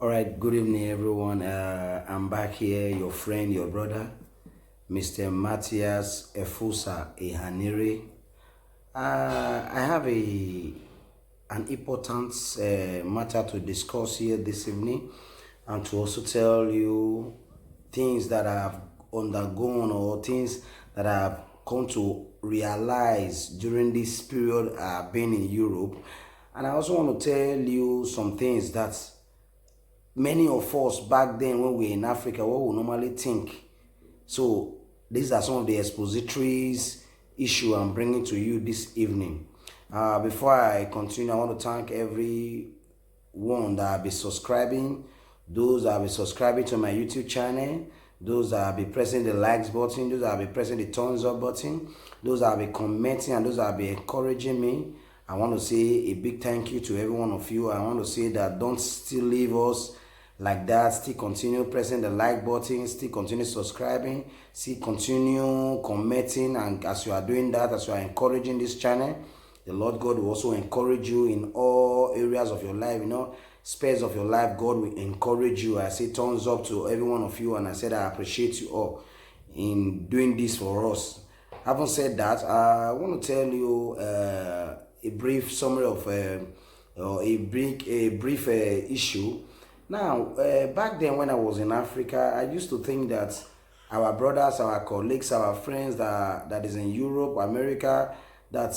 All right, good evening, everyone. I'm back here, your friend, your brother, Mr. Matthias Efosa Ehanire. I have an important matter to discuss here this evening, and to also tell you things that I have undergone or things that I have come to realize during this period I've been in Europe. And I also want to tell you some things that many of us back then when we were in Africa, what we normally think. So these are some of the expositories issue I'm bringing to you this evening. Before I continue, I want to thank everyone that have been subscribing, those that have been subscribing to my YouTube channel, those that have been pressing the likes button, those that have been pressing the thumbs up button, those that have been commenting, and those that have been encouraging me. I want to say a big thank you to every one of you. I want to say that don't still leave us like that. Still continue pressing the like button, still continue subscribing, still continue commenting, and as you are doing that, as you are encouraging this channel, the Lord God will also encourage you in all areas of your life, spheres of your life. God will encourage you. I say thumbs up to every one of you, and I said I appreciate you all in doing this for us. Having said that, I want to tell you a brief summary of a brief issue. Now, back then when I was in Africa, I used to think that our brothers, our colleagues, our friends that is in Europe, America, that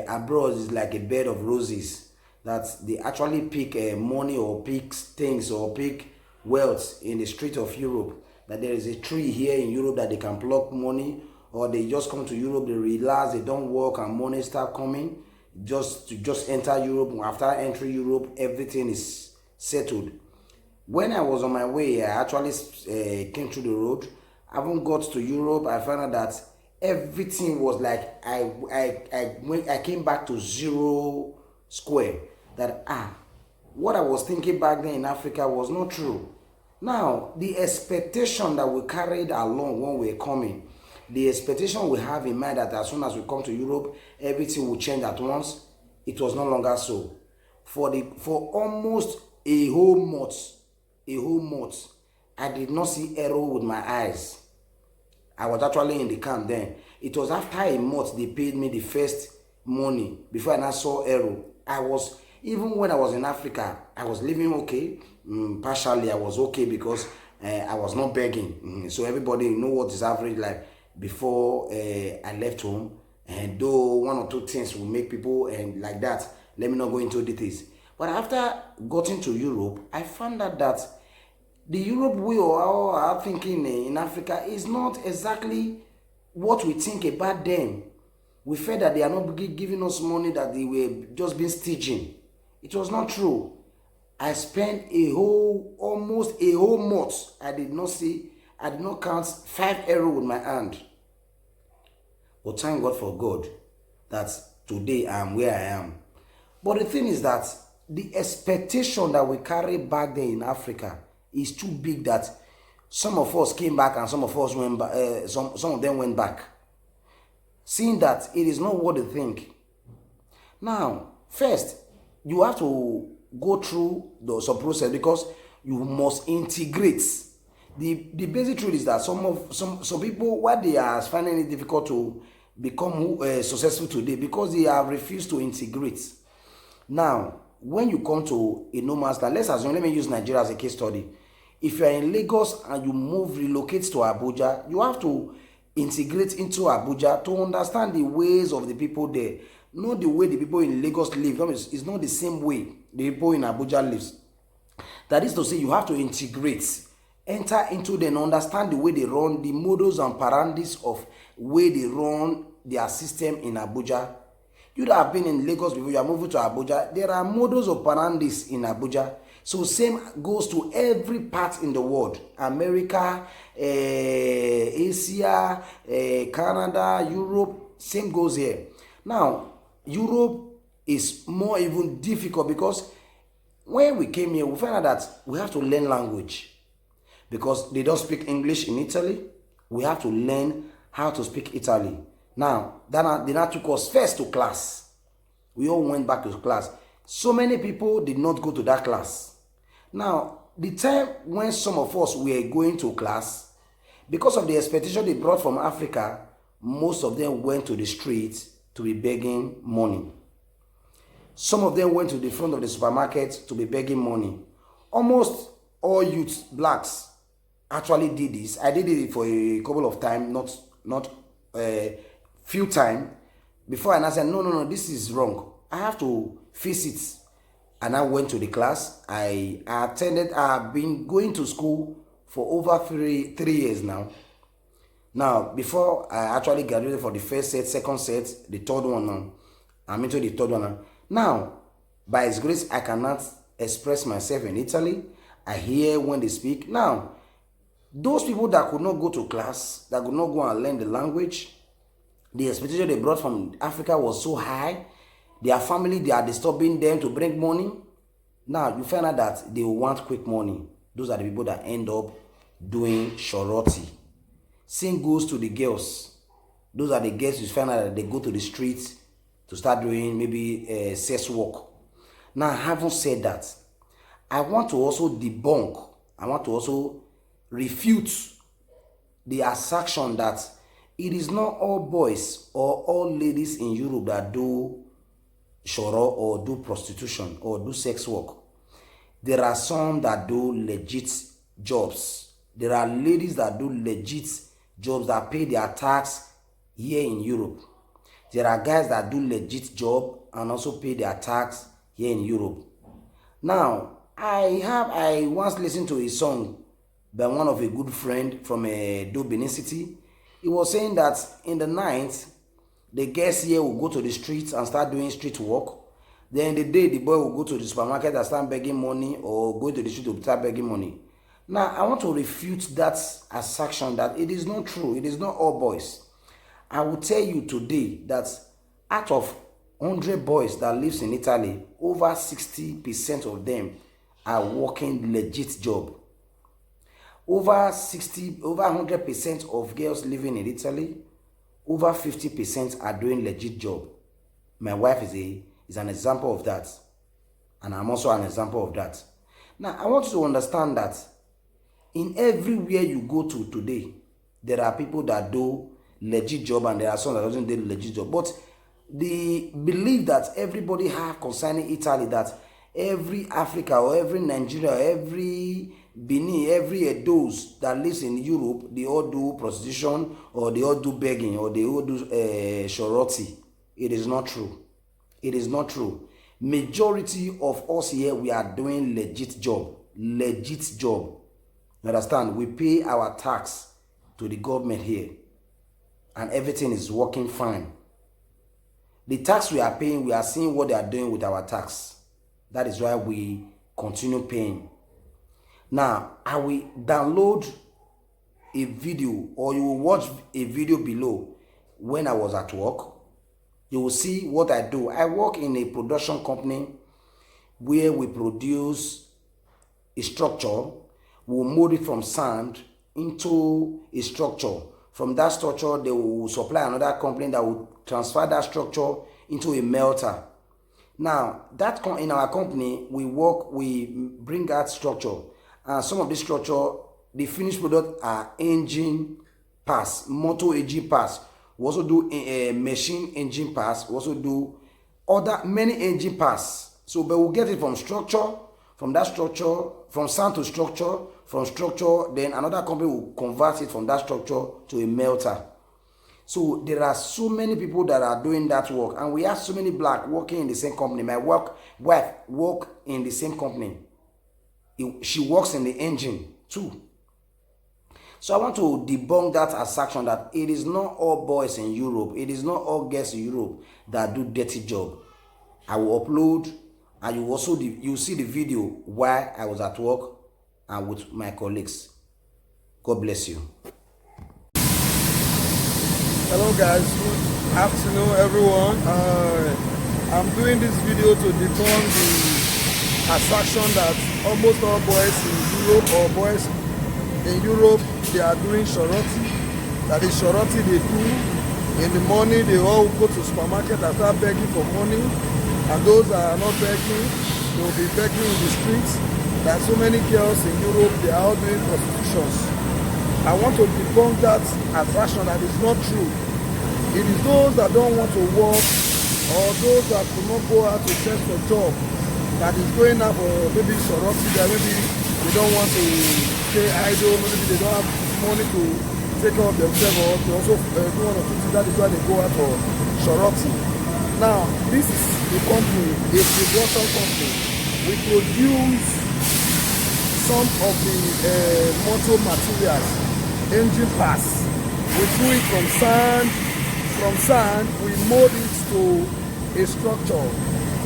abroad is like a bed of roses, that they actually pick money or pick things or pick wealth in the street of Europe, that there is a tree here in Europe that they can pluck money, or they just come to Europe, they relax, they don't work, and money start coming just enter Europe. After entering Europe, everything is settled. When I was on my way, I actually came through the road. I haven't got to Europe. I found out that everything was like I came back to zero square. That what I was thinking back then in Africa was not true. Now the expectation that we carried along when we were coming, the expectation we have in mind that as soon as we come to Europe, everything will change at once. It was no longer so. For almost a whole month, I did not see arrow with my eyes. I was actually in the camp then. It was after a month they paid me the first money before I now saw arrow. Even when I was in Africa, I was living okay. Partially, I was okay because I was not begging. So everybody know what is average life before I left home. And though one or two things will make people and like that, let me not go into details. But after getting to Europe, I found out that the Europe we all are thinking in Africa is not exactly what we think about them. We felt that they are not giving us money, that they were just being staging. It was not true. I spent almost a whole month. I did not count 5 arrows with my hand. But thank God for God that today I am where I am. But the thing is that the expectation that we carry back then in Africa is too big that some of us came back and some of us went back. Some of them went back, seeing that it is not what they think. Now, first, you have to go through some process because you must integrate. The basic truth is that some people, what they are finding it difficult to become successful today because they have refused to integrate. Now, when you come to a no man's land, let me use Nigeria as a case study. If you are in Lagos and you relocate to Abuja, you have to integrate into Abuja to understand the ways of the people there. Not the way the people in Lagos live. It's not the same way the people in Abuja lives. That is to say, you have to integrate, enter into them, understand the way they run, the modus and operandis of way they run their system in Abuja. You that have been in Lagos before, you are moving to Abuja, there are modus operandis in Abuja. So same goes to every part in the world. America, Asia, Canada, Europe, same goes here. Now, Europe is more even difficult because when we came here, we found out that we have to learn language. Because they don't speak English in Italy, we have to learn how to speak Italy. Now, they now took us first to class. We all went back to class. So many people did not go to that class. Now, the time when some of us were going to class, because of the expectation they brought from Africa, most of them went to the streets to be begging money. Some of them went to the front of the supermarket to be begging money. Almost all youths, blacks, actually did this. I did it for a couple of times, not few times. Before I said, no, this is wrong. I have to face it. And I went to the class. I attended. I've been going to school for over three years now. Now, before I actually graduated for the first set, second set, the third one now. I'm into the third one now. Now, by His grace, I cannot express myself in Italy. I hear when they speak. Now, those people that could not go to class, that could not go and learn the language, the expectation they brought from Africa was so high. Their family, they are disturbing them to bring money. Now, you find out that they want quick money. Those are the people that end up doing shoroti. Same goes to the girls. Those are the girls you find out that they go to the streets to start doing maybe sex work. Now, having said that, I want to also debunk, I want to also refute the assertion that it is not all boys or all ladies in Europe that do shoro or do prostitution or do sex work. There are some that do legit jobs. There are ladies that do legit jobs that pay their tax here in Europe. There are guys that do legit job and also pay their tax here in Europe. Now, I once listened to a song by one of a good friend from Benin City. He was saying that in the night, the guests here will go to the streets and start doing street work. Then the day the boy will go to the supermarket and start begging money or go to the street to start begging money. Now, I want to refute that assertion that it is not true. It is not all boys. I will tell you today that out of 100 boys that lives in Italy, over 60% of them are working legit job. Over 100% of girls living in Italy, over 50% are doing legit job. My wife is an example of that. And I'm also an example of that. Now, I want you to understand that in everywhere you go to today, there are people that do legit job and there are some that doesn't do legit job. But the belief that everybody have concerning Italy, that every Africa or every Nigeria, every Benin, every those that lives in Europe, they all do prostitution or they all do begging or they all do shoroti. It is not true. It is not true. Majority of us here, we are doing legit job. Legit job. You understand? We pay our tax to the government here and everything is working fine. The tax we are paying, we are seeing what they are doing with our tax. That is why we continue paying. Now, I will download a video or you will watch a video below when I was at work. You will see what I do. I work in a production company where we produce a structure. We'll mold it from sand into a structure. From that structure, they will supply another company that will transfer that structure into a melter. Now, in our company, we bring out structure. And some of this structure, the finished product are engine parts, motor engine parts. We also do machine engine parts. We also do many engine parts. So, but we'll get it from structure, from that structure, from sand to structure, from structure, then another company will convert it from that structure to a melter. So there are so many people that are doing that work, and we have so many black working in the same company. My wife work in the same company. She works in the engine too. So I want to debunk that assertion that it is not all boys in Europe, it is not all girls in Europe that do dirty job. I will upload, and you see the video while I was at work and with my colleagues. God bless you. Hello guys, good afternoon everyone. I'm doing this video to debunk the assertion that almost all boys in Europe or boys in Europe, they are doing shoroti. That is shoroti they do. In the morning, they all go to supermarket and start begging for money. And those that are not begging, they will be begging in the streets. There are so many girls in Europe, they are all doing prostitutions. I want to debunk that attraction that is not true. It is those that don't want to work or those that do not go out to search for job that is going out for maybe sorority, that maybe they don't want to stay idle, maybe they don't have money to take care of themselves, or they also do one or two things. That is why they go out for sorority. Now, this is a company, a production company. We produce some of the motor materials, engine parts. We do it from sand. From sand, we mold it to a structure.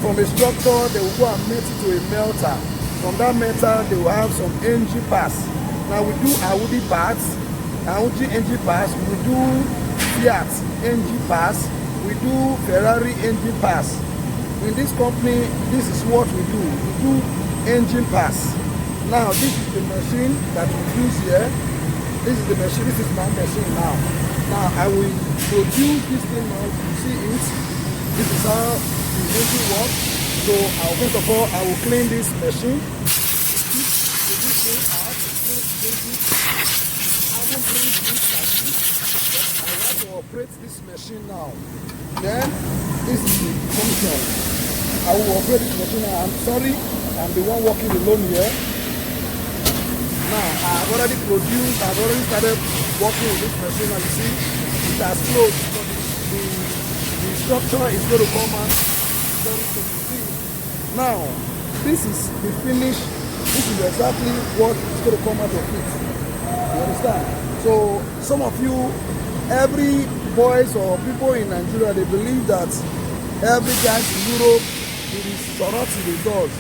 From a structure, they will go and melt it to a melter. From that melter, they will have some engine parts. Now we do Audi parts, Audi engine parts. We do Fiat engine parts. We do Ferrari engine parts. In this company, this is what we do. We do engine parts. Now this is the machine that we use here. This is the machine. This is my machine now. Now I will produce this thing now. You see it. This is how the engine works. So first of all, I will clean this machine. Take this thing out. I will bring this machine. I want to operate this machine now. Then this is the function. I will operate this machine now. I'm sorry, I'm the one working alone here. Now I've already produced, I've already started working with this machine. As you see, it has closed. So the structure is going to come out very soon. Now, this is the finish. This is exactly what is going to come out of it. You understand? So some of you, every boys or people in Nigeria, they believe that every guy in Europe, it is sorority they does.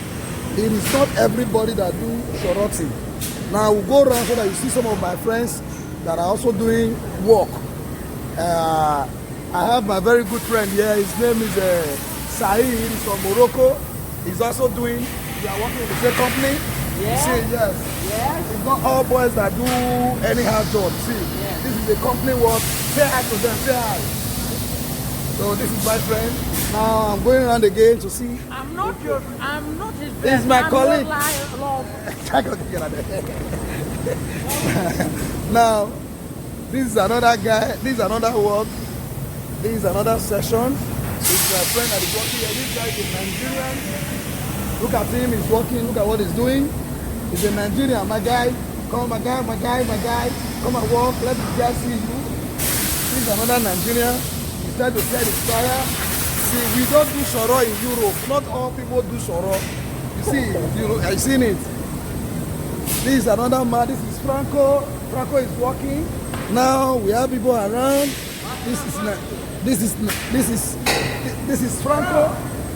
It is not everybody that do sorority. Now we'll go around so that you see some of my friends that are also doing work. I have my very good friend here. His name is Saeed. He's from Morocco. He's also doing, we are working with the same company. Yeah. See, yes. Yes. It's not all boys that do anyhow job. See, Yeah. This is a company work. Say hi to them, say hi. So this is my friend. Now I'm going around again to see. I'm not his friend. This is my colleague. Now, this is another guy. This is another work. This is another session. This is my friend that is working here. This guy is a Nigerian. Look at him. He's working. Look at what he's doing. He's a Nigerian. My guy. Come, my guy. Come and work. Let this guy see you. This is another Nigerian. He's trying to set his fire. See, we don't do shoro in Europe. Not all people do shoro. You see, I've seen it. This is another man. This is Franco. Franco is working. Now we have people around. This is Franco.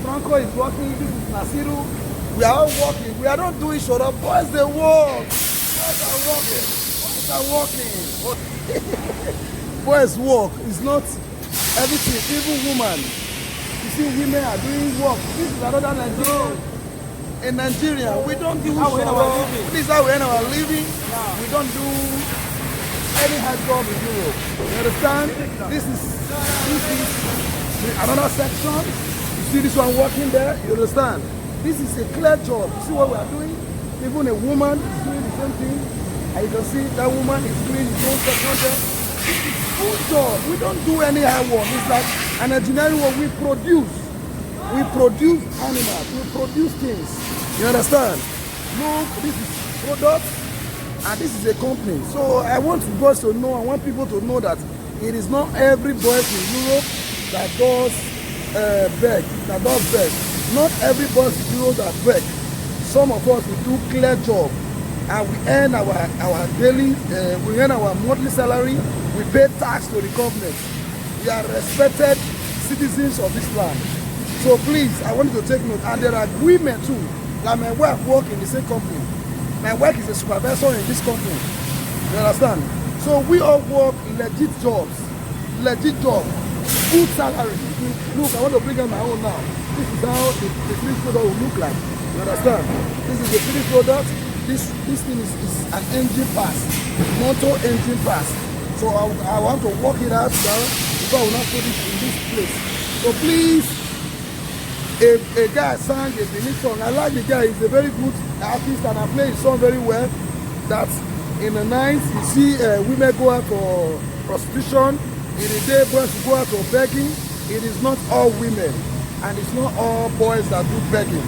Franco is working. This is Nasiru. We are all working. We are not doing shoro. Boys, they work. Boys are working. Boys are working. Boys work. It's not everything. Even women. You see, women are doing work. This is another Nigerian. In Nigeria, we don't do shoro. This is how we earn our living. We don't do any hard job in Europe. You understand? This is another section. You see this one working there? You understand? This is a clear job. You see what we are doing? Even a woman is doing the same thing. And you can see that woman is doing his own section there. This is good job. We don't do any hard work. It's like an engineering work. We produce. We produce animals. We produce things. You understand? Look, this is product. And this is a company. So I want you guys to know, I want people to know that it is not every boy in Europe that does beg. Not every boy in Europe that beg. Some of us, we do clear job. And we earn our daily, we earn our monthly salary. We pay tax to the government. We are respected citizens of this land. So please, I want you to take note. And there are women too. Like my wife work in the same company. My wife is a supervisor in this company. You understand? So we all work legit jobs. Legit job. Good salary. Look, I want to bring out my own now. This is how the finished product will look like. You understand? This is the finished product. This thing is an engine pass. Motor engine pass. So I want to work it out now before I will not put it in this place. So please, a guy sang a Benin song. I like the guy. He's a very good artist and I play his song very well. That in the night you see women go out for prostitution. In the day boys go out for begging. It is not all women and it's not all boys that do begging.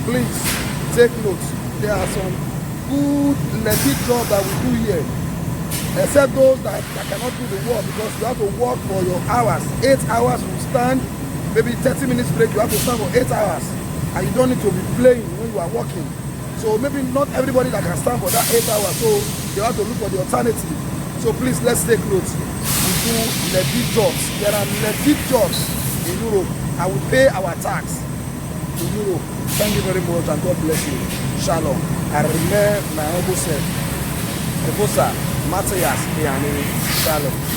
Please take note. There are some good legit jobs that we do here. Except those that cannot do the work because you have to work for your hours. 8 hours you stand, maybe 30 minutes break, you have to stand for 8 hours. And you don't need to be playing when you are working. So maybe not everybody that can stand for that 8 hours, so you have to look for the alternative. So please, let's take note. We do legit jobs. There are legit jobs in Europe and we pay our tax in Europe. Thank you very much and God bless you. Shalom. I remain my humble self. Efosa, Matthias, Ehanire. Shalom.